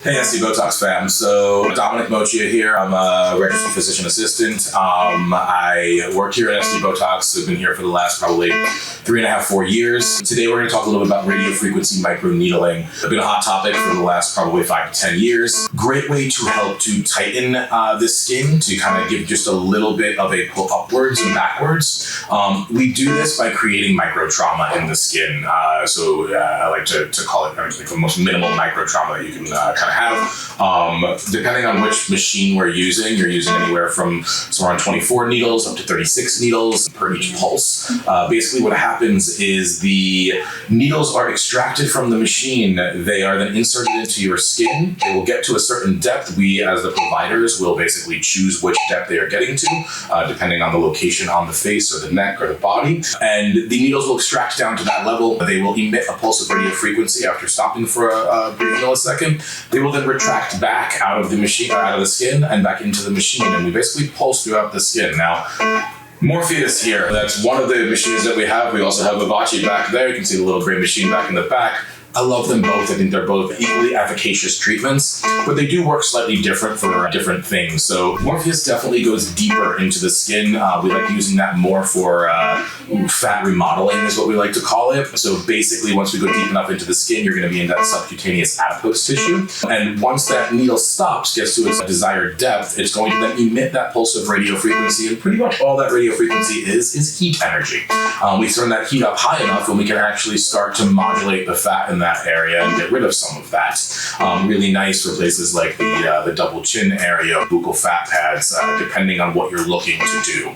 Hey SDBotox fam, so Dominic Mochia here. I'm a registered physician assistant. I work here at SDBotox. I've been here for the last probably 3.5, 4 years. Today we're going to talk a little bit about radiofrequency microneedling. It's been a hot topic for the last probably 5 to 10 years. Great way to help to tighten the skin, to kind of give just a little bit of a pull upwards and backwards. We do this by creating micro trauma in the skin. I like to call it like the most minimal micro trauma that you can kind of have. Depending on which machine we're using, you're using anywhere from somewhere around 24 needles up to 36 needles per each pulse. Basically what happens is the needles are extracted from the machine. They are then inserted into your skin. They will get to a certain depth. We as the providers will basically choose which depth they are getting to, depending on the location on the face or the neck or the body. And the needles will extract down to that level. They will emit a pulse of radio frequency after stopping for a brief millisecond. They will then retract back out of the machine, out of the skin, and back into the machine, and we basically pulse throughout the skin. Now, Morpheus here, that's one of the machines that we have. We also have Vivace back there. You can see the little gray machine back in the back. I love them both. I think they're both equally efficacious treatments, but they do work slightly different for different things. So Morpheus definitely goes deeper into the skin. We like using that more for fat remodeling is what we like to call it. So basically, once we go deep enough into the skin, you're going to be in that subcutaneous adipose tissue. And once that needle stops, gets to its desired depth, it's going to then emit that pulse of radio frequency. And pretty much all that radio frequency is heat energy. We turn that heat up high enough and we can actually start to modulate the fat in that area and get rid of some of that. Really nice for places like the double chin area, buccal fat pads, depending on what you're looking to do.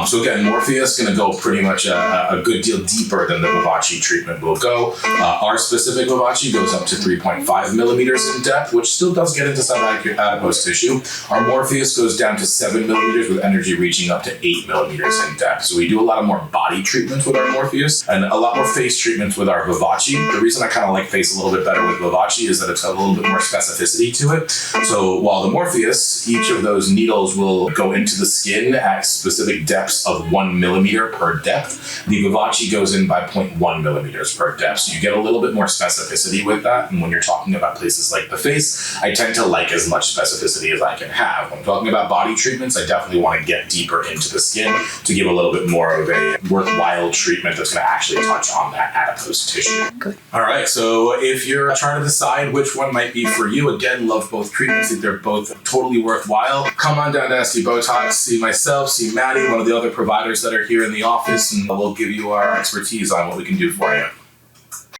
So again, Morpheus is going to go pretty much a good deal deeper than the Vivace treatment will go. Our specific Vivace goes up to 3.5 millimeters in depth, which still does get into some adipose tissue. Our Morpheus goes down to 7 millimeters with energy reaching up to 8 millimeters in depth. So we do a lot of more body treatments with our Morpheus and a lot more face treatments with our Vivace. The reason I kind of like face a little bit better with Vivace is that it's got a little bit more specificity to it. So while the Morpheus, each of those needles will go into the skin at specific depths of 1 millimeter per depth, the Vivace goes in by 0.1 millimeters per depth. So you get a little bit more specificity with that. And when you're talking about places like the face, I tend to like as much specificity as I can have. When I'm talking about body treatments, I definitely want to get deeper into the skin to give a little bit more of a worthwhile treatment that's going to actually touch on that adipose tissue. Good. All right, so if you're trying to decide which one might be for you, again, love both treatments. I think they're both totally worthwhile. Come on down to SDBotox, see myself, see Maddie, one of the other providers that are here in the office, and we'll give you our expertise on what we can do for you.